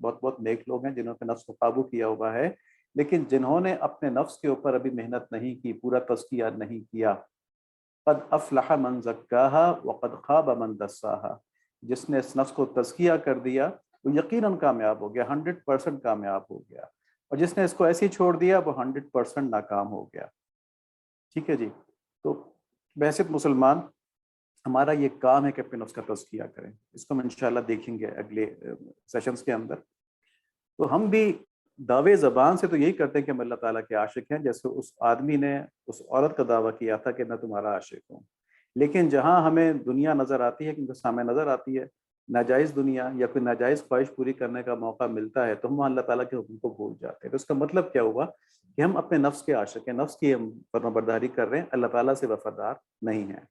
بہت بہت نیک لوگ ہیں جنہوں نے نفس کو قابو کیا ہوا ہے، لیکن جنہوں نے اپنے نفس کے اوپر ابھی محنت نہیں کی، پورا تزکیہ نہیں کیا، قد افلح من زکاہا وقد خاب من دساہا، جس نے اس نفس کو تزکیہ کر دیا وہ یقیناً کامیاب ہو گیا، 100% کامیاب ہو گیا، اور جس نے اس کو ایسے ہی چھوڑ دیا وہ 100% ناکام ہو گیا۔ ٹھیک ہے جی، تو بحیثیت مسلمان ہمارا یہ کام ہے کہ اپنے نفس کا تزکیہ کریں، اس کو ہم انشاءاللہ دیکھیں گے اگلے سیشنز کے اندر۔ تو ہم بھی دعوے زبان سے تو یہی کرتے ہیں کہ ہم اللہ تعالیٰ کے عاشق ہیں، جیسے اس آدمی نے اس عورت کا دعویٰ کیا تھا کہ میں تمہارا عاشق ہوں، لیکن جہاں ہمیں دنیا نظر آتی ہے، کیونکہ سامنے نظر آتی ہے ناجائز دنیا یا کوئی ناجائز خواہش پوری کرنے کا موقع ملتا ہے، تو ہم اللہ تعالیٰ کے حکم کو بھول جاتے ہیں۔ تو اس کا مطلب کیا ہوا کہ ہم اپنے نفس کے عاشق ہیں، نفس کی ہم فرمانبرداری کر رہے ہیں، اللہ تعالیٰ سے وفادار نہیں ہیں،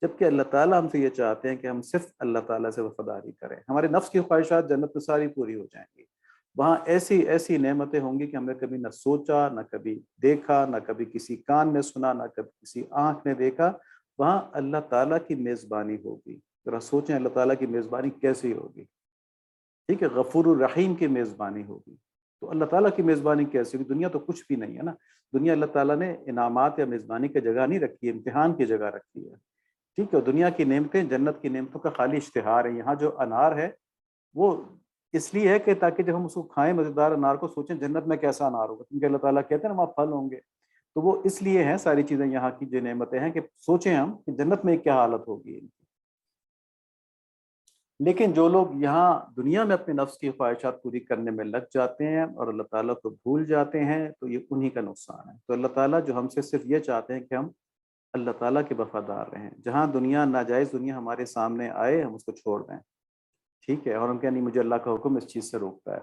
جبکہ اللہ تعالیٰ ہم سے یہ چاہتے ہیں کہ ہم صرف اللہ تعالیٰ سے وفاداری کریں، ہمارے نفس کی خواہشات جنت میں ساری پوری ہو جائیں گی، وہاں ایسی ایسی نعمتیں ہوں گی کہ ہم نے کبھی نہ سوچا، نہ کبھی دیکھا، نہ کبھی کسی کان نے سنا، نہ کبھی کسی آنکھ نے دیکھا، وہاں اللہ تعالیٰ کی میزبانی ہوگی۔ ذرا سوچیں اللہ تعالیٰ کی میزبانی کیسی ہوگی، ٹھیک ہے، غفور الرحیم کی میزبانی ہوگی، تو اللہ تعالیٰ کی میزبانی کیسی ہوگی؟ دنیا تو کچھ بھی نہیں ہے نا، دنیا اللہ تعالیٰ نے انعامات یا میزبانی کی جگہ نہیں رکھی ہے، امتحان کی جگہ رکھی ہے، ٹھیک ہے، دنیا کی نعمتیں جنت کی نعمتوں کا خالی اشتہار ہے۔ یہاں جو انار ہے وہ اس لیے ہے کہ تاکہ جب ہم اس کو کھائیں مزیدار انار کو، سوچیں جنت میں کیسا انار ہوگا، کیونکہ اللہ تعالیٰ کہتے ہیں نا وہاں پھل ہوں گے، تو وہ اس لیے ہیں ساری چیزیں یہاں کی جو نعمتیں ہیں کہ سوچیں ہم کہ جنت میں کیا حالت ہوگی ان کی۔ لیکن جو لوگ یہاں دنیا میں اپنے نفس کی خواہشات پوری کرنے میں لگ جاتے ہیں اور اللہ تعالیٰ کو بھول جاتے ہیں، تو یہ انہی کا نقصان ہے۔ تو اللہ تعالیٰ جو ہم سے صرف یہ چاہتے ہیں کہ ہم اللہ تعالیٰ کے وفادار رہیں، جہاں دنیا ناجائز دنیا ہمارے سامنے آئے ہم اس کو چھوڑ دیں، ٹھیک ہے، اور ہم کہیں نہیں مجھے اللہ کا حکم اس چیز سے روکتا ہے۔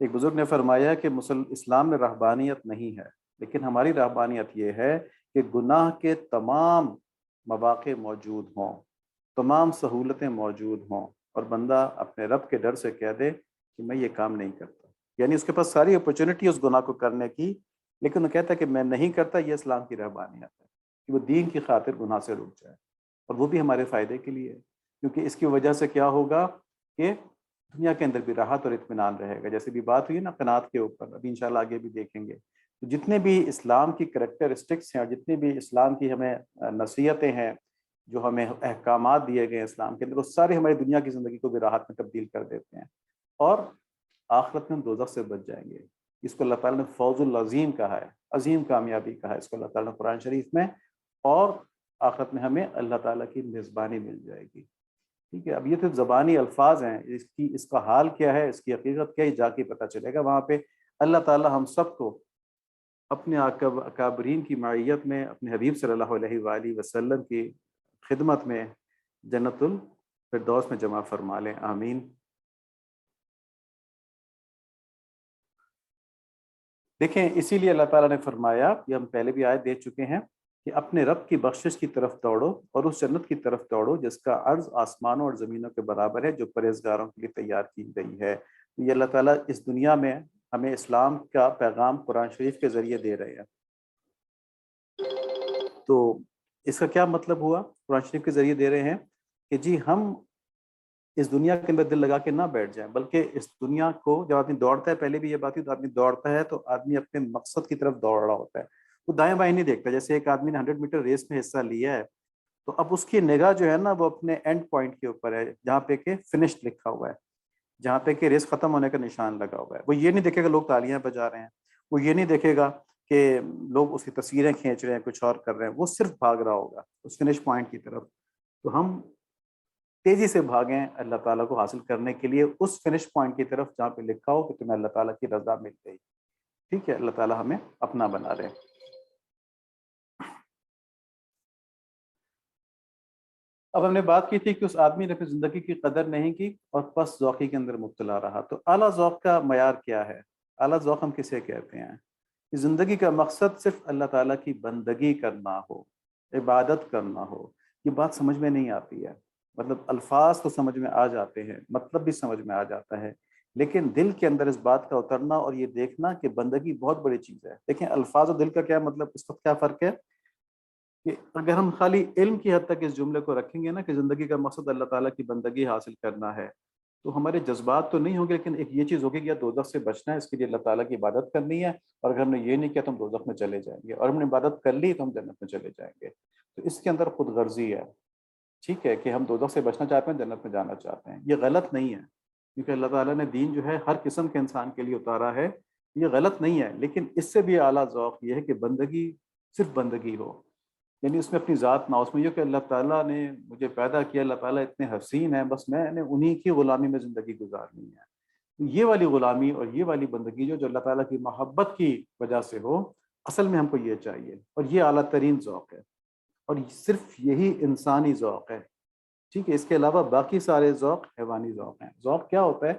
ایک بزرگ نے فرمایا کہ اسلام میں رہبانیت نہیں ہے، لیکن ہماری رہبانیت یہ ہے کہ گناہ کے تمام مواقع موجود ہوں، تمام سہولتیں موجود ہوں، اور بندہ اپنے رب کے ڈر سے کہہ دے کہ میں یہ کام نہیں کرتا، یعنی اس کے پاس ساری اپرچونٹی اس گناہ کو کرنے کی، لیکن وہ کہتا ہے کہ میں نہیں کرتا۔ یہ اسلام کی رہبانیت ہے کہ وہ دین کی خاطر گناہ سے رک جائے، اور وہ بھی ہمارے فائدے کے لیے، کیونکہ اس کی وجہ سے کیا ہوگا کہ دنیا کے اندر بھی راحت اور اطمینان رہے گا۔ جیسے بھی بات ہوئی نا قناعت کے اوپر، ابھی انشاءاللہ آگے بھی دیکھیں گے، تو جتنے بھی اسلام کی کریکٹرسٹکس ہیں اور جتنے بھی اسلام کی ہمیں نصیحتیں ہیں، جو ہمیں احکامات دیے گئے ہیں اسلام کے اندر، وہ سارے ہماری دنیا کی زندگی کو بھی راحت میں تبدیل کر دیتے ہیں، اور آخرت میں ہم دوزخ سے بچ جائیں گے۔ اس کو اللہ تعالیٰ نے فوز العظیم کہا ہے، عظیم کامیابی کہا ہے اس کو اللہ تعالیٰ نے قرآن شریف میں، اور آخرت میں ہمیں اللہ تعالیٰ کی میزبانی مل جائے گی، ٹھیک ہے۔ اب یہ تو زبانی الفاظ ہیں، اس کا حال کیا ہے، اس کی حقیقت کیا ہے، جا کے پتہ چلے گا وہاں پہ۔ اللہ تعالیٰ ہم سب کو اپنے اکابرین کی معیت میں، اپنے حبیب صلی اللہ علیہ وآلہ وسلم کی خدمت میں جنت الفردوس میں جمع فرما لیں، آمین۔ دیکھیں اسی لیے اللہ تعالیٰ نے فرمایا، یہ ہم پہلے بھی آیت دیکھ چکے ہیں، کہ اپنے رب کی بخشش کی طرف دوڑو اور اس جنت کی طرف دوڑو جس کا عرض آسمانوں اور زمینوں کے برابر ہے، جو پرہیزگاروں کے لیے تیار کی گئی ہے۔ یہ اللہ تعالیٰ اس دنیا میں ہمیں اسلام کا پیغام قرآن شریف کے ذریعے دے رہے ہیں۔ تو اس کا کیا مطلب ہوا؟ قرآن شریف کے ذریعے دے رہے ہیں کہ جی ہم اس دنیا کے اندر دل لگا کے نہ بیٹھ جائیں، بلکہ اس دنیا کو جب آدمی دوڑتا ہے، پہلے بھی یہ بات ہے، تو آدمی دوڑتا ہے تو آدمی اپنے مقصد کی طرف دوڑ رہا ہوتا ہے، وہ دائیں بائیں نہیں دیکھتا۔ جیسے ایک آدمی نے 100 میٹر ریس میں حصہ لیا ہے، تو اب اس کی نگاہ جو ہے نا وہ اپنے اینڈ پوائنٹ کے اوپر ہے، جہاں پہ کہ فنش لکھا ہوا ہے، جہاں پہ کہ ریس ختم ہونے کا نشان لگا ہوا ہے۔ وہ یہ نہیں دیکھے گا لوگ تالیاں بجا رہے ہیں، وہ یہ نہیں دیکھے گا کہ لوگ اس کی تصویریں کھینچ رہے ہیں، کچھ اور کر رہے ہیں، وہ صرف بھاگ رہا ہوگا اس فنش پوائنٹ کی طرف۔ تو ہم تیزی سے بھاگیں اللہ تعالیٰ کو حاصل کرنے کے لیے اس فنش پوائنٹ کی طرف جہاں پہ لکھا ہو کہ تمہیں اللہ تعالیٰ کی رضا مل گئی، ٹھیک ہے، اللہ تعالیٰ ہمیں اپنا بنا رہے۔ اب ہم نے بات کی تھی کہ اس آدمی نے اپنی زندگی کی قدر نہیں کی اور پس ذوقی کے اندر مبتلا رہا۔ تو اعلیٰ ذوق کا معیار کیا ہے؟ اعلیٰ ذوق ہم کسے کہتے ہیں؟ کہ زندگی کا مقصد صرف اللہ تعالیٰ کی بندگی کرنا ہو، عبادت کرنا ہو۔ یہ بات سمجھ میں نہیں آتی ہے، مطلب الفاظ تو سمجھ میں آ جاتے ہیں، مطلب بھی سمجھ میں آ جاتا ہے، لیکن دل کے اندر اس بات کا اترنا اور یہ دیکھنا کہ بندگی بہت بڑی چیز ہے۔ دیکھیں الفاظ اور دل کا کیا مطلب، اس وقت کیا فرق ہے کہ اگر ہم خالی علم کی حد تک اس جملے کو رکھیں گے نا کہ زندگی کا مقصد اللہ تعالیٰ کی بندگی حاصل کرنا ہے، تو ہمارے جذبات تو نہیں ہوں گے، لیکن ایک یہ چیز ہوگی کہ یا دوزخ سے بچنا ہے، اس کے لیے اللہ تعالیٰ کی عبادت کرنی ہے، اور اگر ہم نے یہ نہیں کیا تو ہم دوزخ میں چلے جائیں گے، اور ہم نے عبادت کر لی تو ہم جنت میں چلے جائیں گے۔ تو اس کے اندر خود غرضی ہے، ٹھیک ہے، کہ ہم دوزخ سے بچنا چاہتے ہیں، جنت میں جانا چاہتے ہیں، یہ غلط نہیں ہے، کیونکہ اللہ تعالیٰ نے دین جو ہے ہر قسم کے انسان کے لیے اتارا ہے، یہ غلط نہیں ہے، لیکن اس سے بھی اعلیٰ ذوق یہ ہے کہ بندگی صرف بندگی ہو، یعنی اس میں اپنی ذات نہ ہو، اس میں یہ کہ اللہ تعالیٰ نے مجھے پیدا کیا، اللہ تعالیٰ اتنے حسین ہیں، بس میں نے انہی کی غلامی میں زندگی گزارنی ہے۔ یہ والی غلامی اور یہ والی بندگی جو اللہ تعالیٰ کی محبت کی وجہ سے ہو، اصل میں ہم کو یہ چاہیے، اور یہ اعلیٰ ترین ذوق ہے، اور صرف یہی انسانی ذوق ہے، ٹھیک ہے۔ اس کے علاوہ باقی سارے ذوق حیوانی ذوق ہیں۔ ذوق کیا ہوتا ہے؟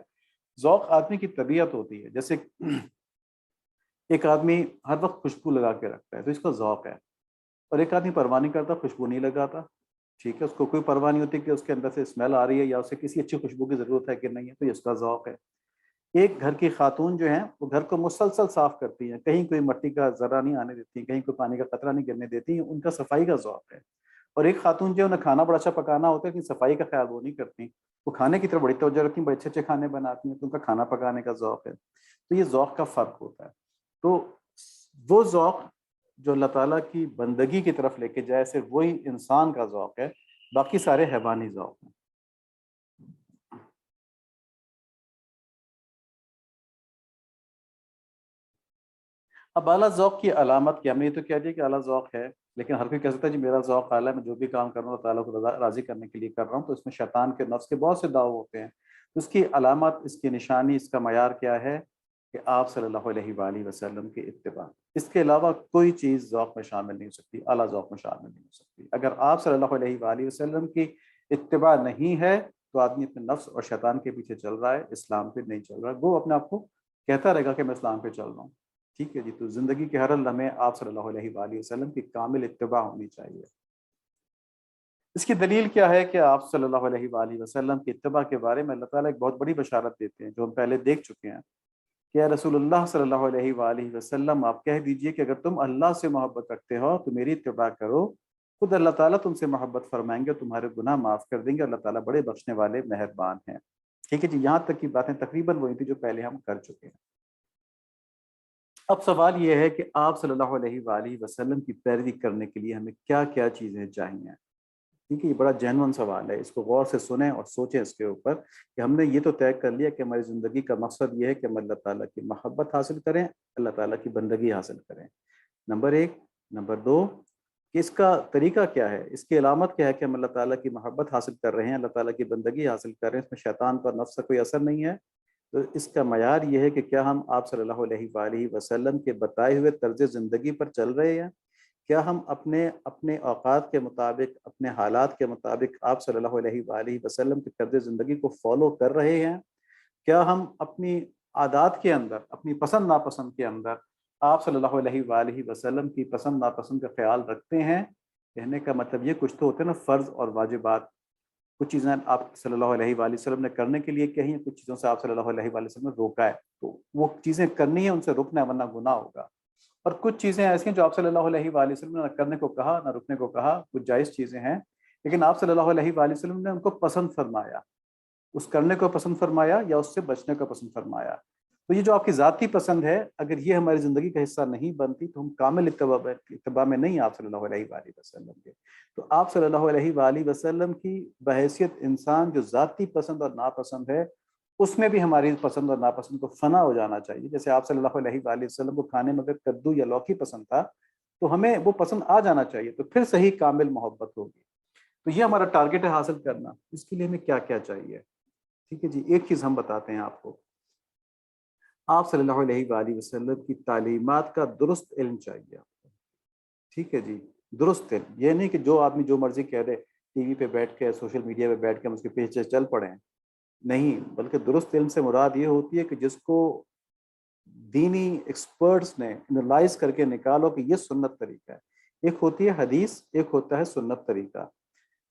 ذوق آدمی کی طبیعت ہوتی ہے، جیسے ایک آدمی ہر وقت خوشبو لگا کے رکھتا ہے تو اس کا ذوق ہے، اور ایک آدمی پرواہ نہیں کرتا، خوشبو نہیں لگاتا، ٹھیک ہے، اس کو کوئی پرواہ نہیں ہوتی کہ اس کے اندر سے اسمیل آ رہی ہے یا اسے کسی اچھی خوشبو کی ضرورت ہے کہ نہیں ہے، تو یہ اس کا ذوق ہے۔ ایک گھر کی خاتون جو ہیں وہ گھر کو مسلسل صاف کرتی ہیں، کہیں کوئی مٹی کا ذرہ نہیں آنے دیتی، کہیں کوئی پانی کا قطرہ نہیں گرنے دیتی، ان کا صفائی کا ذوق ہے۔ اور ایک خاتون جو انہیں کھانا بڑا اچھا پکانا ہوتا ہے لیکن صفائی کا خیال وہ نہیں کرتی، وہ کھانے کی طرف بڑی توجہ رکھتی ہیں، بڑے اچھے اچھے کھانے بناتی ہیں، تو ان کا کھانا پکانے کا ذوق ہے۔ تو یہ ذوق کا فرق ہوتا ہے۔ تو وہ ذوق جو اللہ تعالیٰ کی بندگی کی طرف لے کے جائے، صرف وہی انسان کا ذوق ہے، باقی سارے حیوانی ذوق ہیں۔ اب اعلیٰ ذوق کی علامت کیا؟ ہم نے یہ تو کہہ دیا کہ اعلیٰ ذوق ہے، لیکن ہر کوئی کہہ سکتا ہے جی میرا ذوق اعلیٰ ہے، میں جو بھی کام کر رہا ہوں اللہ تعالیٰ کو راضی کرنے کے لیے کر رہا ہوں، تو اس میں شیطان کے نفس کے بہت سے داؤ ہوتے ہیں۔ اس کی علامت، اس کی نشانی، اس کا معیار کیا ہے؟ کہ آپ صلی اللہ علیہ وآلہ وسلم کی اتباع، اس کے علاوہ کوئی چیز ذوق میں شامل نہیں ہو سکتی، اعلیٰ ذوق میں شامل نہیں ہو سکتی۔ اگر آپ صلی اللہ علیہ وآلہ وسلم کی اتباع نہیں ہے تو آدمی اپنے نفس اور شیطان کے پیچھے چل رہا ہے، اسلام پہ نہیں چل رہا ہے۔ وہ اپنے آپ کو کہتا رہے گا کہ میں اسلام پہ چل رہا ہوں، ٹھیک ہے جی۔ تو زندگی کے ہر لمحے آپ صلی اللہ علیہ وآلہ وسلم کی کامل اتباع ہونی چاہیے۔ اس کی دلیل کیا ہے کہ آپ صلی اللہ علیہ وآلہ وسلم کی اتباع کے بارے میں اللہ تعالیٰ ایک بہت بڑی بشارت دیتے ہیں جو ہم پہلے دیکھ چکے ہیں کہ اے رسول اللہ صلی اللہ علیہ وآلہ وسلم، آپ کہہ دیجئے کہ اگر تم اللہ سے محبت رکھتے ہو تو میری اتباع کرو، خود اللہ تعالیٰ تم سے محبت فرمائیں گے، تمہارے گناہ معاف کر دیں گے، اللہ تعالیٰ بڑے بخشنے والے مہربان ہیں، ٹھیک ہے جی۔ یہاں تک کی باتیں تقریباً وہی تھی جو پہلے ہم کر چکے ہیں۔ اب سوال یہ ہے کہ آپ صلی اللہ علیہ وآلہ وسلم کی پیروی کرنے کے لیے ہمیں کیا کیا چیزیں چاہیے، ٹھیک ہے۔ یہ بڑا جینون سوال ہے، اس کو غور سے سنیں اور سوچیں اس کے اوپر کہ ہم نے یہ تو طے کر لیا کہ ہماری زندگی کا مقصد یہ ہے کہ ہم اللہ تعالیٰ کی محبت حاصل کریں، اللہ تعالیٰ کی بندگی حاصل کریں، نمبر ایک۔ نمبر دو، کہ اس کا طریقہ کیا ہے، اس کی علامت کیا ہے کہ ہم اللہ تعالیٰ کی محبت حاصل کر رہے ہیں، اللہ تعالیٰ کی بندگی حاصل کر رہے ہیں، اس میں شیطان پر نفس کا کوئی اثر نہیں ہے۔ تو اس کا معیار یہ ہے کہ کیا ہم آپ صلی اللہ علیہ وآلہ وسلم کے بتائے ہوئے طرز زندگی پر چل رہے ہیں، کیا ہم اپنے اوقات کے مطابق، اپنے حالات کے مطابق آپ صلی اللہ علیہ وآلہ وسلم کے طرز زندگی کو فالو کر رہے ہیں، کیا ہم اپنی عادات کے اندر، اپنی پسند ناپسند کے اندر آپ صلی اللہ علیہ وآلہ وسلم کی پسند ناپسند کا خیال رکھتے ہیں۔ کہنے کا مطلب یہ کچھ تو ہوتے ہیں نا فرض اور واجبات، کچھ چیزیں آپ صلی اللہ علیہ وآلہ وسلم نے کرنے کے لیے کہیں، کچھ چیزوں سے آپ صلی اللہ علیہ وآلہ وسلم نے روکا ہے، تو وہ چیزیں کرنی ہے، ان سے رکنا ہے ورنہ گناہ ہوگا۔ اور کچھ چیزیں ایسی ہیں جو آپ صلی اللہ علیہ وآلہ وسلم نے نہ کرنے کو کہا نہ رکنے کو کہا، کچھ جائز چیزیں ہیں، لیکن آپ صلی اللہ علیہ وآلہ وسلم نے ان کو پسند فرمایا، اس کرنے کو پسند فرمایا یا اس سے بچنے کو پسند فرمایا۔ تو یہ جو آپ کی ذاتی پسند ہے، اگر یہ ہماری زندگی کا حصہ نہیں بنتی تو ہم کامل اتباع میں نہیں آپ صلی اللہ علیہ وآلہ وسلم کے۔ تو آپ صلی اللہ علیہ وآلہ وسلم کی بحیثیت انسان جو ذاتی پسند اور ناپسند ہے، اس میں بھی ہماری پسند اور ناپسند کو فنا ہو جانا چاہیے۔ جیسے آپ صلی اللہ علیہ وآلہ وسلم کو کھانے میں اگر کدو یا لوکی پسند تھا تو ہمیں وہ پسند آ جانا چاہیے، تو پھر صحیح کامل محبت ہوگی۔ تو یہ ہمارا ٹارگٹ ہے حاصل کرنا۔ اس کے لیے ہمیں کیا کیا چاہیے، ٹھیک ہے جی۔ ایک چیز ہم بتاتے ہیں آپ کو، آپ صلی اللہ علیہ وآلہ وسلم کی تعلیمات کا درست علم چاہیے آپ کو، ٹھیک ہے جی۔ درست علم، یہ نہیں کہ جو آدمی جو مرضی کہہ دے، ٹی وی پہ بیٹھ کے، سوشل میڈیا پہ بیٹھ کے ہم اس کے پیچھے چل پڑیں، نہیں، بلکہ درست علم سے مراد یہ ہوتی ہے کہ جس کو دینی ایکسپرٹس نے انالائز کر کے نکالو کہ یہ سنت طریقہ ہے۔ ایک ہوتی ہے حدیث، ایک ہوتا ہے سنت طریقہ۔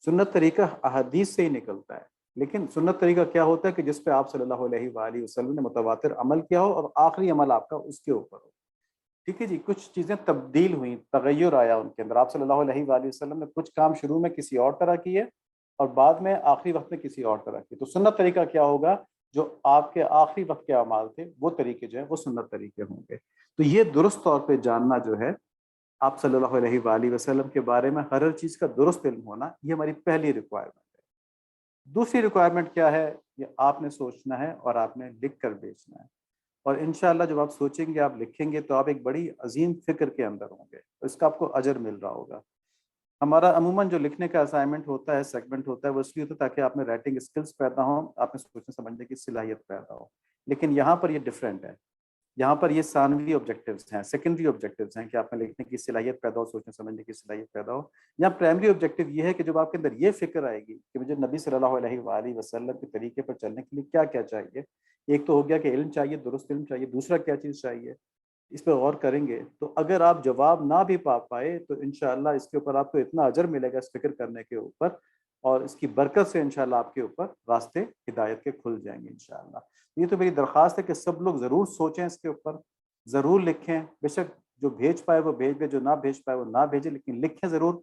سنت طریقہ احادیث سے ہی نکلتا ہے، لیکن سنت طریقہ کیا ہوتا ہے کہ جس پہ آپ صلی اللہ علیہ وآلہ وسلم نے متواتر عمل کیا ہو اور آخری عمل آپ کا اس کے اوپر ہو۔ ٹھیک ہے جی، کچھ چیزیں تبدیل ہوئیں، تغیر آیا ان کے اندر. آپ صلی اللہ علیہ وآلہ وسلم نے کچھ کام شروع میں کسی اور طرح کیے اور بعد میں آخری وقت میں کسی اور طرح کی. تو سنت طریقہ کیا ہوگا؟ جو آپ کے آخری وقت کے اعمال تھے وہ طریقے جو ہیں وہ سنت طریقے ہوں گے. تو یہ درست طور پہ جاننا جو ہے آپ صلی اللہ علیہ وآلہ وسلم کے بارے میں ہر چیز کا درست علم ہونا، یہ ہماری پہلی ریکوائرمنٹ ہے. دوسری ریکوائرمنٹ کیا ہے؟ یہ آپ نے سوچنا ہے اور آپ نے لکھ کر بیچنا ہے. اور انشاءاللہ جب آپ سوچیں گے، آپ لکھیں گے، تو آپ ایک بڑی عظیم فکر کے اندر ہوں گے، اس کا آپ کو اجر مل رہا ہوگا. ہمارا عموماً جو لکھنے کا اسائنمنٹ ہوتا ہے، سیگمنٹ ہوتا ہے، وہ اس لیے ہوتا ہے تاکہ آپ میں رائٹنگ اسکلز پیدا ہوں، آپ میں سوچنے سمجھنے کی صلاحیت پیدا ہو. لیکن یہاں پر یہ ڈفرینٹ ہے. یہاں پر یہ ثانوی آبجیکٹیوز ہیں، سیکنڈری آبجیکٹیوز ہیں کہ آپ میں لکھنے کی صلاحیت پیدا ہو، سوچنے سمجھنے کی صلاحیت پیدا ہو. یہاں پرائمری آبجیکٹیو یہ ہے کہ جب آپ کے اندر یہ فکر آئے گی کہ مجھے نبی صلی اللہ علیہ وآلہ وسلم کے طریقے پر چلنے کے لیے کیا کیا چاہیے. ایک تو ہو گیا کہ علم چاہیے، درست علم چاہیے. دوسرا کیا چیز چاہیے، اس پہ غور کریں گے. تو اگر آپ جواب نہ بھی پا پائے تو انشاءاللہ اس کے اوپر آپ کو اتنا اجر ملے گا اس فکر کرنے کے اوپر، اور اس کی برکت سے انشاءاللہ آپ کے اوپر راستے ہدایت کے کھل جائیں گے انشاءاللہ. یہ تو میری درخواست ہے کہ سب لوگ ضرور سوچیں اس کے اوپر، ضرور لکھیں. بے شک جو بھیج پائے وہ بھیج دے، جو نہ بھیج پائے وہ نہ بھیجے، لیکن لکھیں ضرور.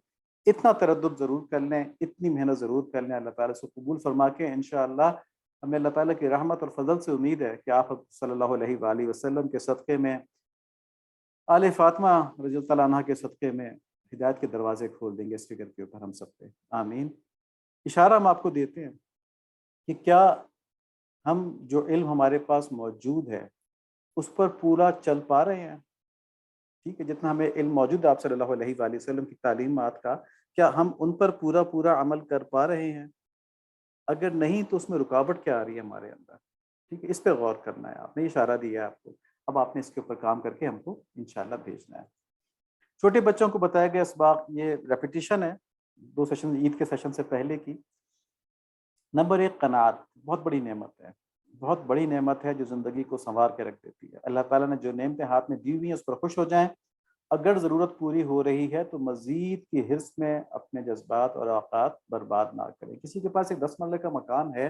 اتنا تردد ضرور کر لیں، اتنی محنت ضرور کر لیں. اللہ تعالیٰ سے قبول فرما کے انشاءاللہ ہمیں اللہ تعالیٰ کی رحمت اور فضل سے امید ہے کہ آپ صلی اللہ علیہ وآلہ وسلم کے صدقے میں، آل فاطمہ رضی اللہ تعالیٰ عنہ کے صدقے میں ہدایت کے دروازے کھول دیں گے اس فکر کے اوپر ہم سب پہ. آمین. اشارہ ہم آپ کو دیتے ہیں کہ کیا ہم جو علم ہمارے پاس موجود ہے اس پر پورا چل پا رہے ہیں. ٹھیک ہے، جتنا ہمیں علم موجود ہے آپ صلی اللہ علیہ وآلہ وسلم کی تعلیمات کا، کیا ہم ان پر پورا پورا عمل کر پا رہے ہیں؟ اگر نہیں تو اس میں رکاوٹ کیا آ رہی ہے ہمارے اندر. ٹھیک ہے، اس پہ غور کرنا ہے. آپ نے اشارہ دیا ہے آپ کو، اب آپ نے اس کے اوپر کام کر کے ہم کو انشاءاللہ بھیجنا ہے. چھوٹے بچوں کو بتایا گیا اسباق، یہ ریپیٹیشن ہے 2 سیشن عید کے سیشن سے پہلے کی. نمبر 1، قناعت بہت بڑی نعمت ہے، بہت بڑی نعمت ہے جو زندگی کو سنوار کے رکھ دیتی ہے. اللہ تعالیٰ نے جو نعمتیں ہاتھ میں دی ہوئی ہیں اس پر خوش ہو جائیں. اگر ضرورت پوری ہو رہی ہے تو مزید کی حرص میں اپنے جذبات اور اوقات برباد نہ کریں. کسی کے پاس ایک 10 مرلے کا مکان ہے،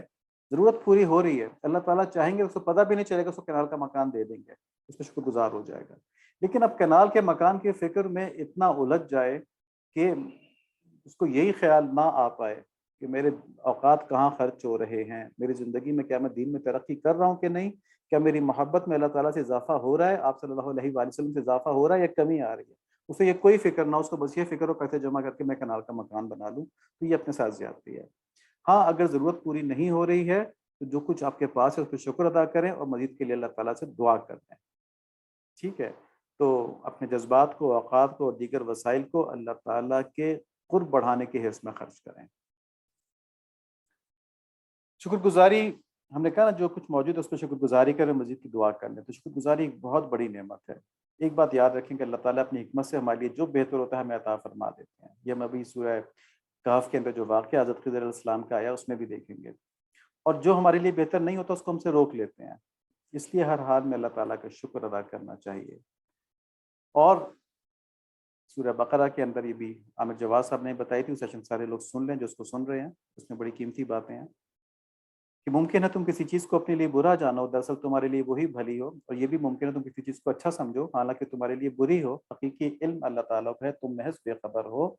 ضرورت پوری ہو رہی ہے، اللہ تعالیٰ چاہیں گے اس کو پتہ بھی نہیں چلے گا، اس کو کنال کا مکان دے دیں گے، اس پہ شکر گزار ہو جائے گا. لیکن اب کنال کے مکان کے فکر میں اتنا الجھ جائے کہ اس کو یہی خیال نہ آ پائے کہ میرے اوقات کہاں خرچ ہو رہے ہیں، میری زندگی میں کیا میں دین میں ترقی کر رہا ہوں کہ نہیں، کیا میری محبت میں اللہ تعالیٰ سے اضافہ ہو رہا ہے، آپ صلی اللہ علیہ وآلہ وسلم سے اضافہ ہو رہا ہے یا کمی آ رہی ہے. اسے یہ کوئی فکر نہ، اس کو بس یہ فکر ہو پیسے جمع کر کے میں کنال کا مکان بنا لوں. تو یہ اپنے ساتھ زیادتی ہے. ہاں، اگر ضرورت پوری نہیں ہو رہی ہے تو جو کچھ آپ کے پاس ہے اس پہ شکر ادا کریں اور مزید کے لیے اللہ تعالیٰ سے دعا کر دیں. ٹھیک ہے، تو اپنے جذبات کو، اوقات کو اور دیگر وسائل کو اللہ تعالیٰ کے قرب بڑھانے کے حرص میں خرچ کریں. شکر گزاری، ہم نے کہا نا جو کچھ موجود ہے اس پہ شکر گزاری کریں، مزید کی دعا کر لیں. تو شکر گزاری ایک بہت بڑی نعمت ہے. ایک بات یاد رکھیں کہ اللہ تعالیٰ اپنی حکمت سے ہمارے لیے جو بہتر ہوتا ہے ہمیں عطا فرما دیتے ہیں. یہ ہم ابھی سورہ کہف کے اندر جو واقعہ حضرت خضر علیہ السلام کا آیا اس میں بھی دیکھیں گے. اور جو ہمارے لیے بہتر نہیں ہوتا اس کو ہم سے روک لیتے ہیں. اس لیے ہر حال میں اللہ تعالیٰ کا شکر ادا کرنا چاہیے. اور سورہ بقرہ کے اندر یہ بھی عامر جواد صاحب نے بتائی تھی، سیشن سارے لوگ سن لیں جو اس کو سن رہے ہیں، اس میں بڑی قیمتی باتیں ہیں. کہ ممکن ہے تم کسی چیز کو اپنے لیے برا جانو، دراصل تمہارے لیے وہی بھلی ہو، اور یہ بھی ممکن ہے تم کسی چیز کو اچھا سمجھو حالانکہ تمہارے لیے بری ہو. حقیقی علم اللہ تعالیٰ کو ہے، تم محض بے خبر ہو.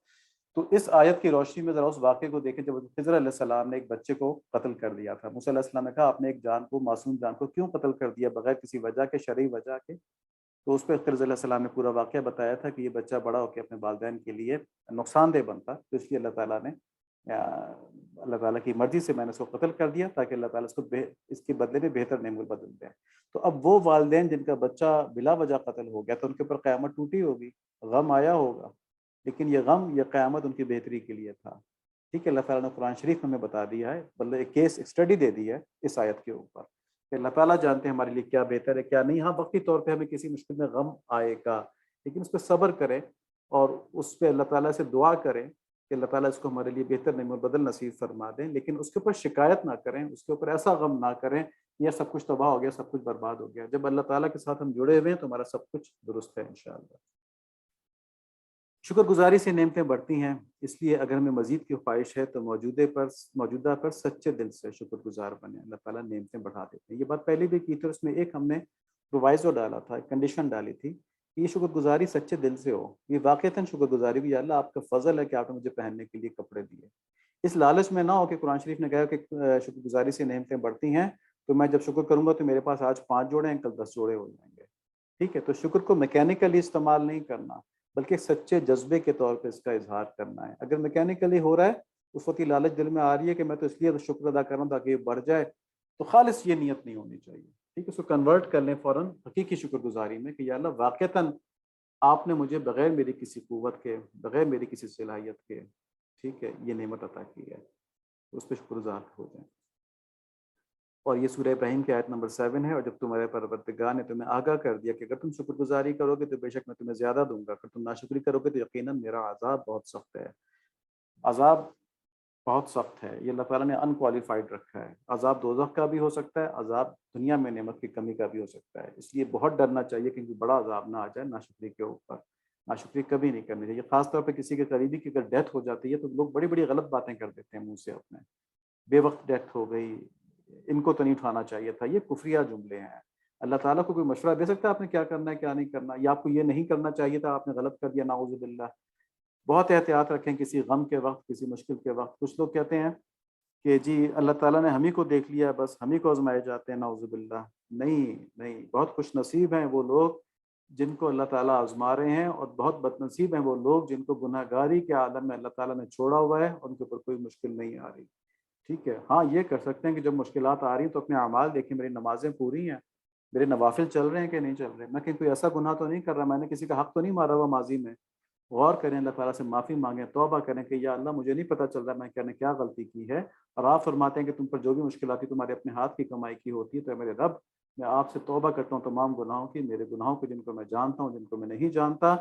تو اس آیت کی روشنی میں ذرا اس واقعے کو دیکھیں جب خضر علیہ السلام نے ایک بچے کو قتل کر دیا تھا. موسیٰ علیہ السلام نے کہا آپ نے ایک جان کو، معصوم جان کو کیوں قتل کر دیا بغیر کسی وجہ کے، شرعی وجہ کے؟ تو اس پہ خضر علیہ السلام نے پورا واقعہ بتایا تھا کہ یہ بچہ بڑا ہو کے اپنے والدین کے لیے نقصان دہ بنتا، تو اس لیے اللہ تعالیٰ کی مرضی سے میں نے اس کو قتل کر دیا تاکہ اللہ تعالیٰ اس کے بدلے میں بہتر نعمت بدل دیں. تو اب وہ والدین جن کا بچہ بلا وجہ قتل ہو گیا تو ان کے اوپر قیامت ٹوٹی ہوگی، غم آیا ہوگا، لیکن یہ غم، یہ قیامت ان کی بہتری کے لیے تھا. ٹھیک ہے، اللہ تعالیٰ نے قرآن شریف ہمیں بتا دیا ہے، بلکہ ایک کیس اسٹڈی دے دی ہے اس آیت کے اوپر کہ اللہ تعالیٰ جانتے ہیں ہمارے لیے کیا بہتر ہے کیا نہیں. ہاں، وقتی طور پہ ہمیں کسی مشکل میں غم آئے گا، لیکن اس پہ صبر کریں اور اس پہ اللہ تعالیٰ سے دعا کریں کہ اللہ تعالیٰ اس کو ہمارے لیے بہتر نعمت بدل نصیب فرما دیں. لیکن اس کے اوپر شکایت نہ کریں، اس کے اوپر ایسا غم نہ کریں یہ سب کچھ تباہ ہو گیا، سب کچھ برباد ہو گیا. جب اللہ تعالیٰ کے ساتھ ہم جڑے ہوئے ہیں تو ہمارا سب کچھ درست ہے انشاءاللہ. شکر گزاری سے نعمتیں بڑھتی ہیں، اس لیے اگر ہمیں مزید کی خواہش ہے تو موجودہ پر سچے دل سے شکر گزار بنیں. اللہ تعالیٰ نعمتیں بڑھا دیتے ہیں. یہ بات پہلے بھی کی تھی، اس میں ایک ہم نے پرووائزو ڈالا تھا، کنڈیشن ڈالی تھی یہ شکر گزاری سچے دل سے ہو، یہ واقعتاً شکر گزاری بھی، یا اللہ آپ کا فضل ہے کہ آپ نے مجھے پہننے کے لیے کپڑے دیے۔ اس لالچ میں نہ ہو کہ قرآن شریف نے کہا کہ شکر گزاری سے نعمتیں بڑھتی ہیں، تو میں جب شکر کروں گا تو میرے پاس آج 5 جوڑے ہیں، کل 10 جوڑے ہو جائیں گے۔ ٹھیک ہے، تو شکر کو میکینیکلی استعمال نہیں کرنا، بلکہ سچے جذبے کے طور پہ اس کا اظہار کرنا ہے۔ اگر میکینیکلی ہو رہا ہے، اس وقت یہ لالچ دل میں آ رہی ہے کہ میں تو اس لیے شکر ادا کر رہا ہوں تاکہ یہ بڑھ جائے، تو خالص یہ نیت نہیں ہونی چاہیے۔ ٹھیک ہے، اس کو کنورٹ کر لیں فوراً حقیقی شکر گزاری میں کہ یا اللہ واقعتاً آپ نے مجھے بغیر میری کسی قوت کے، بغیر میری کسی صلاحیت کے، ٹھیک ہے، یہ نعمت عطا کی ہے، اس پہ شکر گزار ہو جائیں۔ اور یہ سورہ ابراہیم کی آیت نمبر 7 ہے، اور جب تمہارے پروردگار نے تمہیں آگاہ کر دیا کہ اگر تم شکر گزاری کرو گے تو بے شک میں تمہیں زیادہ دوں گا، اگر تم ناشکری کرو گے تو یقیناً میرا عذاب بہت سخت ہے۔ عذاب بہت سخت ہے، یہ اللہ تعالیٰ نے انکوالیفائڈ رکھا ہے۔ عذاب دوزخ کا بھی ہو سکتا ہے، عذاب دنیا میں نعمت کی کمی کا بھی ہو سکتا ہے، اس لیے بہت ڈرنا چاہیے کہ بڑا عذاب نہ آ جائے ناشکری کے اوپر۔ ناشکری کبھی نہیں کرنی چاہیے، خاص طور پہ کسی کے قریبی کی اگر ڈیتھ ہو جاتی ہے تو لوگ بڑی بڑی غلط باتیں کر دیتے ہیں منہ سے اپنے، بے وقت ڈیتھ ہو گئی، ان کو تو نہیں اٹھانا چاہیے تھا، یہ کفریہ جملے ہیں۔ اللہ تعالیٰ کو کوئی مشورہ دے سکتا ہے آپ نے کیا کرنا ہے کیا نہیں کرنا، یا آپ کو یہ نہیں کرنا چاہیے تھا آپ نے غلط کر دیا، نعوذ باللہ۔ بہت احتیاط رکھیں کسی غم کے وقت، کسی مشکل کے وقت۔ کچھ لوگ کہتے ہیں کہ جی اللہ تعالیٰ نے ہم ہی کو دیکھ لیا، بس ہم ہی کو آزمائے جاتے ہیں، نعوذ باللہ۔ نہیں نہیں، بہت خوش نصیب ہیں وہ لوگ جن کو اللہ تعالیٰ آزما رہے ہیں، اور بہت بد نصیب ہیں وہ لوگ جن کو گناہ گاری کے عالم میں اللہ تعالیٰ نے چھوڑا ہوا ہے اور ان کے اوپر کوئی مشکل نہیں آ رہی۔ ٹھیک ہے، ہاں یہ کر سکتے ہیں کہ جب مشکلات آ رہی ہیں تو اپنے اعمال دیکھیں، میری نمازیں پوری ہیں، میرے نوافل چل رہے ہیں کہ نہیں چل رہے، میں کہیں کوئی ایسا گناہ تو نہیں کر رہا، میں نے کسی کا حق تو نہیں مارا ہوا ماضی میں۔ غور کریں، اللہ تعالیٰ سے معافی مانگیں، توبہ کریں کہ یا اللہ مجھے نہیں پتہ چل رہا میں نے کیا غلطی کی ہے، اور آپ فرماتے ہیں کہ تم پر جو بھی مشکل آتی ہے تمہارے اپنے ہاتھ کی کمائی کی ہوتی ہے، تو میرے رب میں آپ سے توبہ کرتا ہوں تمام گناہوں کی، میرے گناہوں کو جن کو میں جانتا ہوں جن کو میں نہیں جانتا،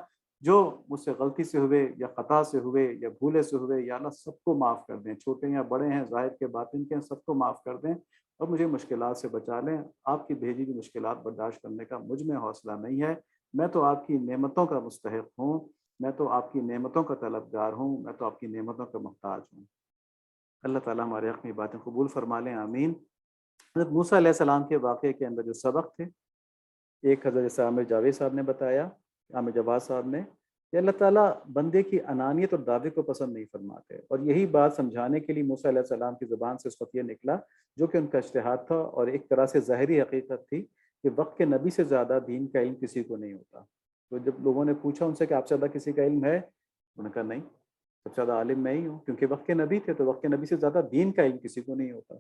جو مجھ سے غلطی سے ہوئے یا خطا سے ہوئے یا بھولے سے ہوئے، یا اللہ سب کو معاف کر دیں، چھوٹے یا بڑے ہیں، ظاہر کے باطن کے ہیں، سب کو معاف کر دیں، اور مجھے مشکلات سے بچا لیں۔ آپ کی بھیجی ہوئی مشکلات برداشت کرنے کا مجھ میں حوصلہ نہیں ہے، میں تو آپ کی نعمتوں کا مستحق ہوں، میں تو آپ کی نعمتوں کا طلبگار ہوں، میں تو آپ کی نعمتوں کا محتاج ہوں۔ اللہ تعالیٰ ہمارے حق میں باتیں قبول فرما لیں، آمین۔ حضرت موسیٰ علیہ السلام کے واقعے کے اندر جو سبق تھے، ایک حضرت جیسے عامر جاوید صاحب نے بتایا، عامر جواد صاحب نے، کہ اللہ تعالیٰ بندے کی انانیت اور دعوے کو پسند نہیں فرماتے، اور یہی بات سمجھانے کے لیے موسیٰ علیہ السلام کی زبان سے اس وقت یہ نکلا جو کہ ان کا اجتہاد تھا، اور ایک طرح سے ظاہری حقیقت تھی کہ وقت کے نبی سے زیادہ دین کا علم کسی کو نہیں ہوتا۔ تو جب لوگوں نے پوچھا ان سے کہ آپ سے زیادہ کسی کا علم ہے، انہوں نے کہا نہیں، سب سے زیادہ عالم میں ہی ہوں، کیونکہ وقت کے نبی تھے تو وقت کے نبی سے زیادہ دین کا علم کسی کو نہیں ہوتا۔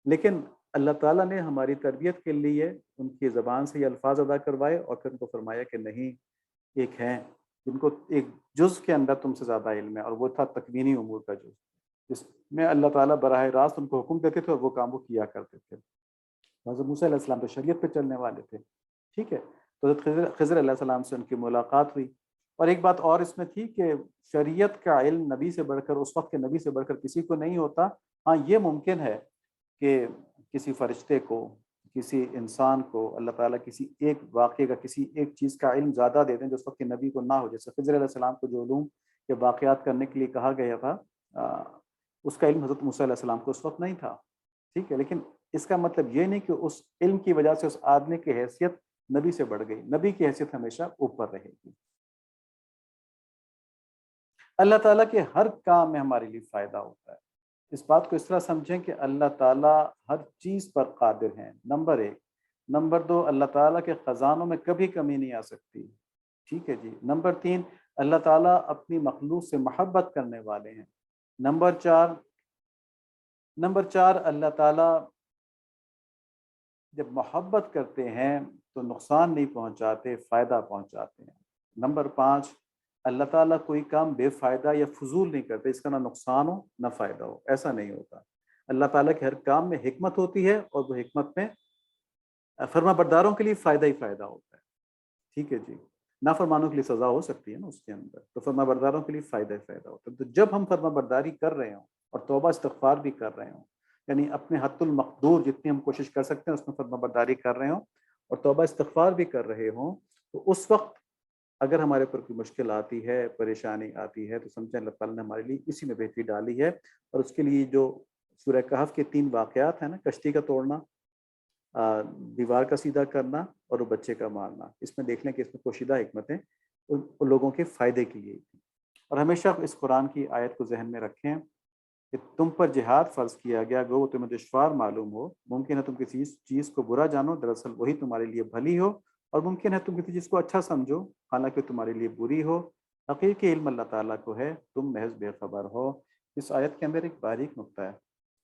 لیکن اللہ تعالیٰ نے ہماری تربیت کے لیے ان کی زبان سے یہ الفاظ ادا کروائے، اور پھر ان کو فرمایا کہ نہیں، ایک ہیں جن کو ایک جز کے اندر تم سے زیادہ علم ہے، اور وہ تھا تکوینی امور کا جز، جس میں اللہ تعالیٰ براہ راست ان کو حکم دیتے تھے اور وہ کام وہ کیا کرتے تھے۔ حضرت موسیٰ علیہ السلام تو شریعت پہ چلنے والے تھے، ٹھیک ہے، تو حضرت خضر علیہ السلام سے ان کی ملاقات ہوئی۔ اور ایک بات اور اس میں تھی کہ شریعت کا علم نبی سے بڑھ کر، اس وقت کے نبی سے بڑھ کر کسی کو نہیں ہوتا۔ ہاں یہ ممکن ہے کہ کسی فرشتے کو، کسی انسان کو اللہ تعالیٰ کسی ایک واقعے کا، کسی ایک چیز کا علم زیادہ دے دیں جو اس وقت کے نبی کو نہ ہو، جیسے خضر علیہ السلام کو جو علوم کے واقعات کرنے کے لیے کہا گیا تھا، اس کا علم حضرت موسیٰ علیہ السلام کو اس وقت نہیں تھا، ٹھیک ہے، لیکن اس کا مطلب یہ نہیں کہ اس علم کی وجہ سے اس آدمی کی حیثیت نبی سے بڑھ گئی، نبی کی حیثیت ہمیشہ اوپر رہے گی۔ اللہ تعالیٰ کے ہر کام میں ہمارے لیے فائدہ ہوتا ہے، اس بات کو اس طرح سمجھیں کہ اللہ تعالیٰ ہر چیز پر قادر ہیں، نمبر 1۔ نمبر 2، اللہ تعالیٰ کے خزانوں میں کبھی کمی نہیں آ سکتی، ٹھیک ہے جی۔ نمبر 3، اللہ تعالیٰ اپنی مخلوق سے محبت کرنے والے ہیں۔ نمبر 4، اللہ تعالیٰ جب محبت کرتے ہیں تو نقصان نہیں پہنچاتے، فائدہ پہنچاتے ہیں۔ نمبر 5، اللہ تعالیٰ کوئی کام بے فائدہ یا فضول نہیں کرتے، اس کا نہ نقصان ہو نہ فائدہ ہو، ایسا نہیں ہوتا۔ اللہ تعالیٰ کے ہر کام میں حکمت ہوتی ہے، اور وہ حکمت میں فرما برداروں کے لیے فائدہ ہی فائدہ ہوتا ہے، ٹھیک ہے جی۔ نافرمانوں کے لیے سزا ہو سکتی ہے نا اس کے اندر، تو فرما برداروں کے لیے فائدہ ہی فائدہ ہوتا ہے۔ تو جب ہم فرما برداری کر رہے ہوں اور توبہ استغفار بھی کر رہے ہوں، یعنی اپنے حد المقدور جتنی ہم کوشش کر سکتے ہیں اس میں فرما برداری کر رہے ہوں اور توبہ استغفار بھی کر رہے ہوں، تو اس وقت اگر ہمارے اوپر کوئی مشکل آتی ہے، پریشانی آتی ہے، تو سمجھیں اللہ تعالیٰ نے ہمارے لیے اسی میں بہتری ڈالی ہے۔ اور اس کے لیے جو سورہ کہف کے 3 واقعات ہیں نا، کشتی کا توڑنا، دیوار کا سیدھا کرنا اور وہ بچے کا مارنا، اس میں دیکھ لیں کہ اس میں پوشیدہ حکمتیں ان لوگوں کے فائدے کے لیے تھیں۔ اور ہمیشہ اس قرآن کی آیت کو ذہن میں رکھیں کہ تم پر جہاد فرض کیا گیا، گو وہ تمہیں دشوار معلوم ہو، ممکن ہے تم کسی چیز کو برا جانو، دراصل وہی تمہارے لیے بھلی ہو، اور ممکن ہے تم کسی چیز کو اچھا سمجھو، حالانکہ تمہارے لیے بری ہو، حقیقی علم اللہ تعالیٰ کو ہے، تم محض بے خبر ہو۔ اس آیت کے اندر ایک باریک نقطہ ہے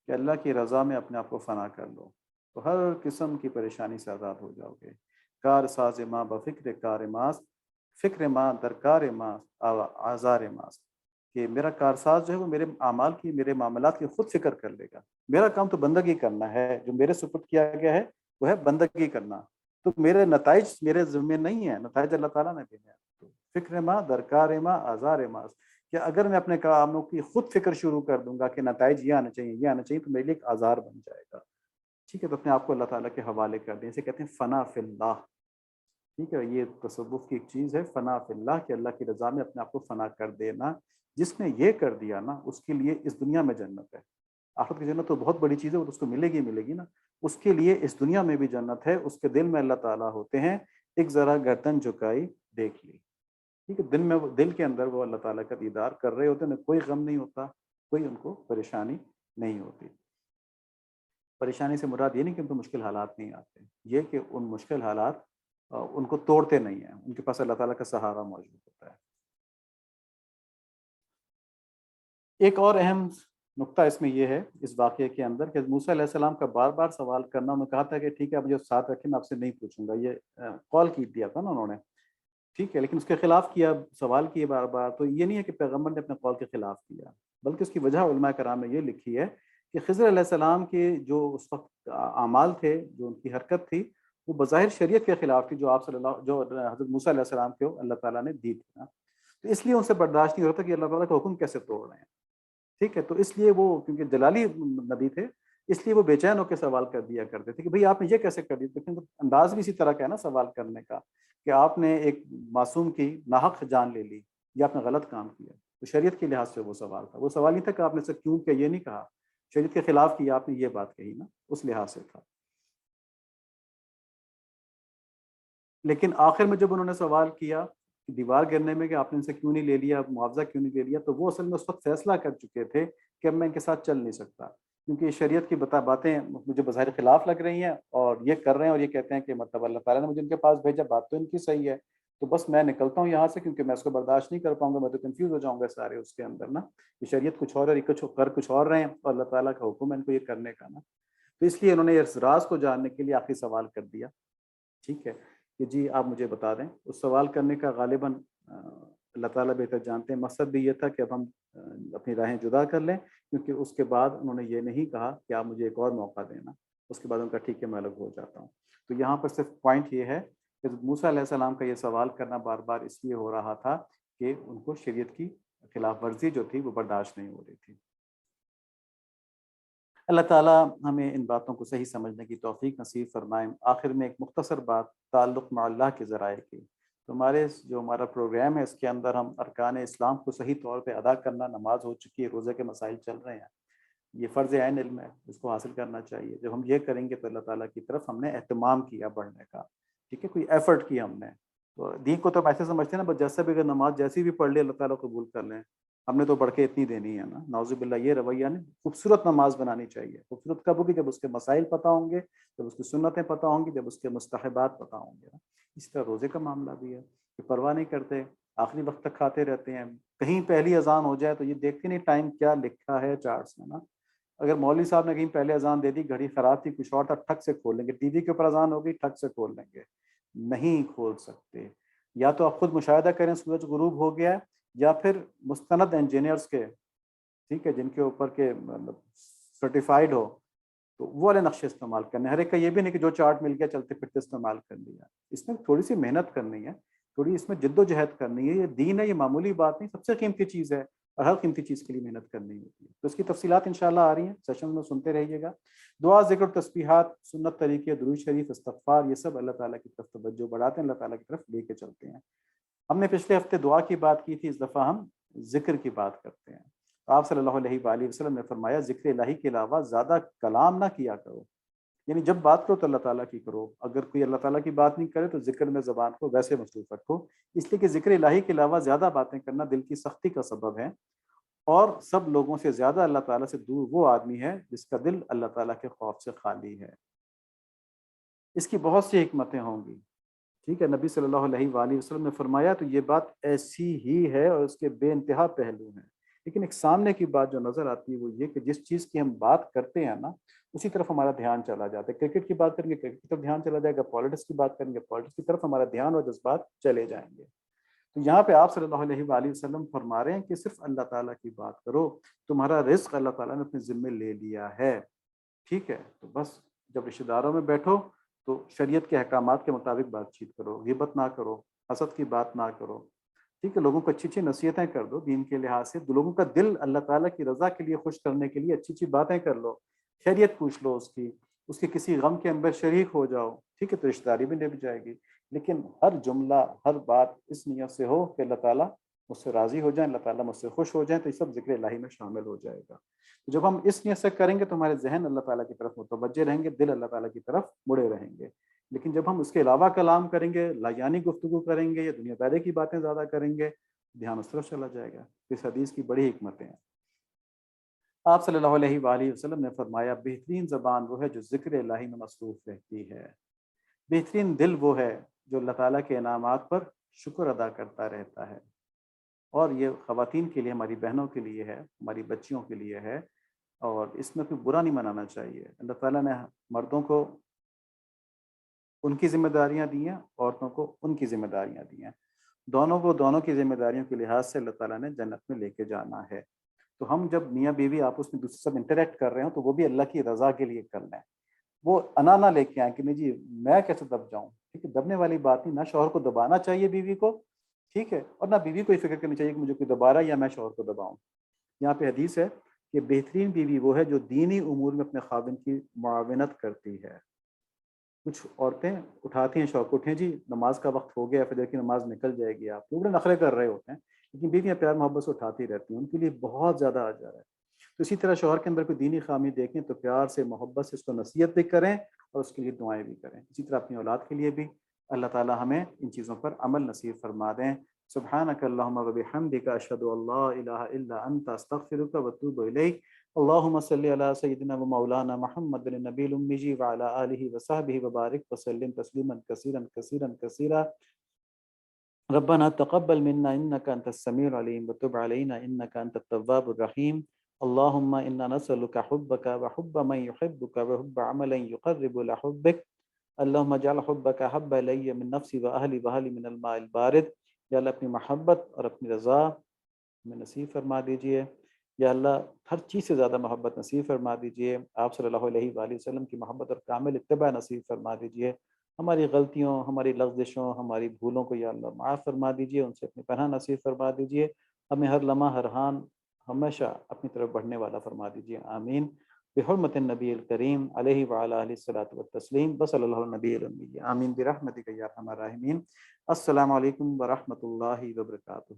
کہ اللہ کی رضا میں اپنے آپ کو فنا کر لو تو ہر قسم کی پریشانی سے آزاد ہو جاؤ گے۔ کار ساز ماں بفکر کار ماس، فکر ماں درکار ماں آزار ماس، کہ میرا کارساز جو ہے وہ میرے اعمال کی، میرے معاملات کی خود فکر کر لے گا۔ میرا کام تو بندگی کرنا ہے، جو میرے سپرد کیا گیا ہے وہ ہے بندگی کرنا، تو میرے نتائج میرے ذمہ نہیں ہیں، نتائج اللہ تعالیٰ نے دینے ہیں۔ تو فکر ماں درکار ماں آزار ماس، کہ اگر میں اپنے کاموں کی خود فکر شروع کر دوں گا کہ نتائج یہ آنا چاہیے یہ آنا چاہیے، تو میرے لیے ایک آزار بن جائے گا۔ ٹھیک ہے، تو اپنے آپ کو اللہ تعالیٰ کے حوالے کر دیں، اسے کہتے ہیں فنا فی اللہ۔ ٹھیک ہے، یہ تصوف کی ایک چیز ہے، فنا فی اللہ، کہ اللہ کی رضا میں اپنے آپ کو فنا کر دینا۔ جس نے یہ کر دیا نا، اس کے لیے اس دنیا میں جنت ہے۔ آخرت کی جنت تو بہت بڑی چیز ہے، وہ تو اس کو ملے گی نا، اس کے لیے اس دنیا میں بھی جنت ہے۔ اس کے دل میں اللہ تعالیٰ ہوتے ہیں، ایک ذرا گردن جھکائی دیکھ لی۔ ٹھیک ہے، دل کے اندر وہ اللہ تعالیٰ کا دیدار کر رہے ہوتے ہیں، کوئی غم نہیں ہوتا، کوئی ان کو پریشانی نہیں ہوتی۔ پریشانی سے مراد یہ نہیں کہ ان کو مشکل حالات نہیں آتے، یہ کہ ان مشکل حالات ان کو توڑتے نہیں ہیں، ان کے پاس اللہ تعالیٰ کا سہارا موجود ہوتا ہے۔ ایک اور اہم نقطہ اس میں یہ ہے، اس واقعے کے اندر، کہ موسیٰ علیہ السلام کا بار بار سوال کرنا، انہوں نے کہا تھا کہ ٹھیک ہے آپ مجھے ساتھ رکھیں، میں آپ سے نہیں پوچھوں گا، یہ قول کی دیا تھا نا انہوں نے، ٹھیک ہے، لیکن اس کے خلاف کیا، سوال کیے بار بار۔ تو یہ نہیں ہے کہ پیغمبر نے اپنے قول کے خلاف کیا، بلکہ اس کی وجہ علماء کرام نے یہ لکھی ہے کہ خضر علیہ السلام کے جو اس وقت اعمال تھے، جو ان کی حرکت تھی، وہ بظاہر شریعت کے خلاف تھی، جو حضرت موسیٰ علیہ السلام کو اللہ تعالیٰ نے دی تھی نا، تو اس لیے ان سے برداشت نہیں ہوتا کہ اللہ تعالیٰ کا حکم کیسے توڑ رہے ہیں۔ ٹھیک ہے، تو اس لیے وہ کیونکہ جلالی نبی تھے، اس لیے وہ بے چین ہو کے سوال کر دیا کرتے تھے کہ بھئی آپ نے یہ کیسے کر دیا، لیکن انداز بھی اسی طرح کا ہے نا سوال کرنے کا، کہ آپ نے ایک معصوم کی ناحق جان لے لی، یا آپ نے غلط کام کیا، تو شریعت کے لحاظ سے وہ سوال تھا، وہ سوال نہیں تھا کہ آپ نے اسے کیوں کیا، یہ نہیں کہا، شریعت کے خلاف کیا آپ نے، یہ بات کہی نا، اس لحاظ سے تھا۔ لیکن آخر میں جب انہوں نے سوال کیا دیوار گرنے میں کہ آپ نے ان سے کیوں نہیں لے لیا، معاوضہ کیوں نہیں لے لیا، تو وہ اصل میں اس وقت فیصلہ کر چکے تھے کہ اب میں ان کے ساتھ چل نہیں سکتا، کیونکہ شریعت کی باتیں مجھے بظاہر خلاف لگ رہی ہیں، اور یہ کر رہے ہیں، اور یہ کہتے ہیں کہ مطلب اللہ تعالیٰ نے مجھے ان کے پاس بھیجا، بات تو ان کی صحیح ہے، تو بس میں نکلتا ہوں یہاں سے، کیونکہ میں اس کو برداشت نہیں کر پاؤں گا، میں تو کنفیوز ہو جاؤں گا سارے اس کے اندر نا، یہ شریعت کچھ اور ہے، یہ کر کچھ اور رہے ہیں، اور اللہ تعالیٰ کا حکم ہے ان کو یہ کرنے کا نا۔ تو اس لیے انہوں نے اس راز کو جاننے کے لیے آخری سوال کر دیا، ٹھیک ہے، کہ جی آپ مجھے بتا دیں۔ اس سوال کرنے کا غالباً اللہ تعالیٰ بہتر جانتے ہیں، مقصد بھی یہ تھا کہ اب ہم اپنی راہیں جدا کر لیں، کیونکہ اس کے بعد انہوں نے یہ نہیں کہا کہ آپ مجھے ایک اور موقع دینا، اس کے بعد ان کا ٹھیک ہے میں الگ ہو جاتا ہوں۔ تو یہاں پر صرف پوائنٹ یہ ہے کہ موسیٰ علیہ السلام کا یہ سوال کرنا بار بار اس لیے ہو رہا تھا کہ ان کو شریعت کی خلاف ورزی جو تھی وہ برداشت نہیں ہو رہی تھی۔ اللہ تعالیٰ ہمیں ان باتوں کو صحیح سمجھنے کی توفیق نصیب فرمائیں۔ آخر میں ایک مختصر بات تعلق مع اللہ کے ذرائع کی، تو ہمارا پروگرام ہے، اس کے اندر ہم ارکان اسلام کو صحیح طور پہ ادا کرنا، نماز ہو چکی ہے، روزے کے مسائل چل رہے ہیں، یہ فرض عین علم ہے، اس کو حاصل کرنا چاہیے۔ جب ہم یہ کریں گے تو اللہ تعالیٰ کی طرف ہم نے اہتمام کیا بڑھنے کا، ٹھیک ہے، کوئی ایفرٹ کی ہم نے۔ تو دین کو تو ہم ایسے سمجھتے ہیں نا، بس جیسے بھی اگر نماز جیسی بھی پڑھ لے اللہ تعالیٰ قبول کر لیں، ہم نے تو بڑھ کے اتنی دینی ہے نا، نعوذ باللہ، یہ رویہ نہیں۔ خوبصورت نماز بنانی چاہیے، خوبصورت کب ہوگی؟ جب اس کے مسائل پتہ ہوں گے، جب اس کی سنتیں پتہ ہوں گی، جب اس کے مستحبات پتہ ہوں گے۔ اس طرح روزے کا معاملہ بھی ہے کہ پرواہ نہیں کرتے، آخری وقت تک کھاتے رہتے ہیں، کہیں پہلی اذان ہو جائے تو یہ دیکھتے نہیں ٹائم کیا لکھا ہے چارٹس میں نا، اگر مولوی صاحب نے کہیں پہلے اذان دے دی، گھڑی خراب تھی، کچھ اور تھا، ٹھک سے کھول لیں گے، ٹی وی کے اوپر اذان ہو گئی، ٹھک سے کھول لیں گے، نہیں کھول سکتے۔ یا تو آپ خود مشاہدہ کریں سورج غروب ہو گیا، یا پھر مستند انجینئرز کے، ٹھیک ہے، جن کے اوپر کے مطلب سرٹیفائڈ ہو، تو وہ والے نقشے استعمال کرنے، ہر ایک کا یہ بھی نہیں کہ جو چارٹ مل گیا چلتے پھرتے استعمال کر لیا۔ اس میں تھوڑی سی محنت کرنی ہے، تھوڑی اس میں جد و جہد کرنی ہے، یہ دین ہے، یہ معمولی بات نہیں، سب سے قیمتی چیز ہے، اور ہر قیمتی چیز کے لیے محنت کرنی ہوتی ہے۔ تو اس کی تفصیلات انشاءاللہ آ رہی ہیں، سیشن میں سنتے رہیے گا۔ دعا، ذکر، تسبیحات، سنت طریقے، درود شریف، استغفار، یہ سب اللہ تعالیٰ کی طرف توجہ بڑھاتے ہیں، اللہ تعالیٰ کی طرف لے کے چلتے ہیں۔ ہم نے پچھلے ہفتے دعا کی بات کی تھی، اس دفعہ ہم ذکر کی بات کرتے ہیں۔ آپ صلی اللہ علیہ وآلہ وسلم نے فرمایا ذکر الہی کے علاوہ زیادہ کلام نہ کیا کرو، یعنی جب بات کرو تو اللہ تعالیٰ کی کرو، اگر کوئی اللہ تعالیٰ کی بات نہیں کرے تو ذکر میں زبان کو ویسے مصروف رکھو، اس لیے کہ ذکر الہی کے علاوہ زیادہ باتیں کرنا دل کی سختی کا سبب ہے، اور سب لوگوں سے زیادہ اللہ تعالیٰ سے دور وہ آدمی ہے جس کا دل اللہ تعالیٰ کے خوف سے خالی ہے۔ اس کی بہت سی حکمتیں ہوں گی، ٹھیک ہے، نبی صلی اللہ علیہ وآلہ وسلم نے فرمایا تو یہ بات ایسی ہی ہے اور اس کے بے انتہا پہلو ہیں، لیکن ایک سامنے کی بات جو نظر آتی ہے وہ یہ کہ جس چیز کی ہم بات کرتے ہیں نا اسی طرف ہمارا دھیان چلا جاتا ہے، کرکٹ کی بات کریں گے کرکٹ کی طرف دھیان چلا جائے گا، پالیٹکس کی بات کریں گے پالیٹکس کی طرف ہمارا دھیان اور جذبات چلے جائیں گے۔ تو یہاں پہ آپ صلی اللہ علیہ وآلہ وسلم فرما رہے ہیں کہ صرف اللہ تعالیٰ کی بات کرو، تمہارا رزق اللہ تعالیٰ نے اپنے ذمے لے لیا ہے، ٹھیک ہے، تو بس جب رشتہ داروں میں بیٹھو تو شریعت کے احکامات کے مطابق بات چیت کرو، غیبت نہ کرو، حسد کی بات نہ کرو، ٹھیک ہے، لوگوں کو اچھی اچھی نصیحتیں کر دو دین کے لحاظ سے، لوگوں کا دل اللہ تعالیٰ کی رضا کے لیے خوش کرنے کے لیے اچھی اچھی باتیں کر لو، خیریت پوچھ لو اس کے کسی غم کے اندر شریک ہو جاؤ، ٹھیک ہے، تو رشتہ داری بھی نبھ جائے گی۔ لیکن ہر جملہ ہر بات اس نیت سے ہو کہ اللہ تعالیٰ مجھ سے راضی ہو جائیں، اللہ تعالیٰ مجھ سے خوش ہو جائیں، تو یہ سب ذکر الہی میں شامل ہو جائے گا۔ جب ہم اس نیت سے کریں گے تو ہمارے ذہن اللہ تعالیٰ کی طرف متوجہ رہیں گے، دل اللہ تعالیٰ کی طرف مڑے رہیں گے۔ لیکن جب ہم اس کے علاوہ کلام کریں گے، لایانی گفتگو کریں گے یا دنیا داری کی باتیں زیادہ کریں گے، دھیان اس طرف چلا جائے گا۔ اس حدیث کی بڑی حکمتیں ہیں۔ آپ صلی اللہ علیہ وآلہ وسلم نے فرمایا بہترین زبان وہ ہے جو ذکر الہی میں مصروف رہتی ہے، بہترین دل وہ ہے جو اللہ تعالیٰ کے انعامات پر شکر ادا کرتا رہتا ہے۔ اور یہ خواتین کے لیے، ہماری بہنوں کے لیے ہے، ہماری بچیوں کے لیے ہے، اور اس میں کوئی برا نہیں منانا چاہیے۔ اللہ تعالیٰ نے مردوں کو ان کی ذمہ داریاں دی ہیں، عورتوں کو ان کی ذمہ داریاں دی ہیں، دونوں کو دونوں کی ذمہ داریوں کے لحاظ سے اللہ تعالیٰ نے جنت میں لے کے جانا ہے۔ تو ہم جب میاں بیوی آپس میں دوسرے سب انٹریکٹ کر رہے ہوں تو وہ بھی اللہ کی رضا کے لیے کر لیں، وہ انا نہ لے کے آئیں کہ نہیں جی میں کیسے دب جاؤں، ٹھیک ہے، دبنے والی بات نہیں، نہ شوہر کو دبانا چاہیے بیوی کو، ٹھیک ہے، اور نہ بیوی کو یہ فکر کرنی چاہیے کہ مجھے کوئی دبا رہا ہے یا میں شوہر کو دباؤں۔ یہاں پہ حدیث ہے کہ بہترین بیوی وہ ہے جو دینی امور میں اپنے خاوند کی معاونت کرتی ہے۔ کچھ عورتیں اٹھاتی ہیں شوق، اٹھیں جی نماز کا وقت ہو گیا، فجر کی نماز نکل جائے گی، آپ بڑے نخرے کر رہے ہوتے ہیں، لیکن بیویاں پیار محبت سے اٹھاتی رہتی ہیں، ان کے لیے بہت زیادہ اجر ہے۔ تو اسی طرح شوہر کے اندر کوئی دینی خامی دیکھیں تو پیار سے محبت سے اس کو نصیحت بھی کریں اور اس کے لیے دعائیں بھی کریں۔ اسی طرح اپنی اولاد کے لیے بھی اللہ تعالی ہمیں ان چیزوں پر عمل نصیب فرما دیں۔ سبحانک اللہم و بحمدک، اشہد ان لا الہ الا انت، استغفرک و اتوب الیک۔ اللہم صلی علی سیدنا و مولانا محمد النبی الامی وعلی آلہ وصحبہ وبارک وسلم تسلیما کثیرا کثیرا کثیرا۔ ربنا تقبل منا انك انت السميع العليم وتب علينا انك انت التواب الرحيم۔ اللهم انا نسألك حبك وحب من يحبك وحب عمل يقرب الى حبك، اللهم اجعل حبك احب الي من نفسي واهلي واهلي من الماء البارد۔ یا اللہ اپنی محبت اور اپنی رضا میں نصیب فرما دیجئے، یا اللہ ہر چیز سے زیادہ محبت نصیب فرما دیجئے، آپ صلی اللہ علیہ وآلہ وسلم کی محبت اور کامل اتباع نصیب فرما دیجئے، ہماری غلطیوں، ہماری لغزشوں، ہماری بھولوں کو یا اللہ معاف فرما دیجئے، ان سے اپنی پناہ نصیب فرما دیجئے، ہمیں ہر لمحہ ہر حال ہمیشہ اپنی طرف بڑھنے والا فرما دیجئے، آمین، بحرمت النبی الکریم علیہ وعلی آلہ الصلاۃ والتسلیم، بصلی اللہ علی النبی الأمی، آمین برحمتک یا ارحم الراحمین۔ السلام علیکم ورحمۃ اللہ وبرکاتہ۔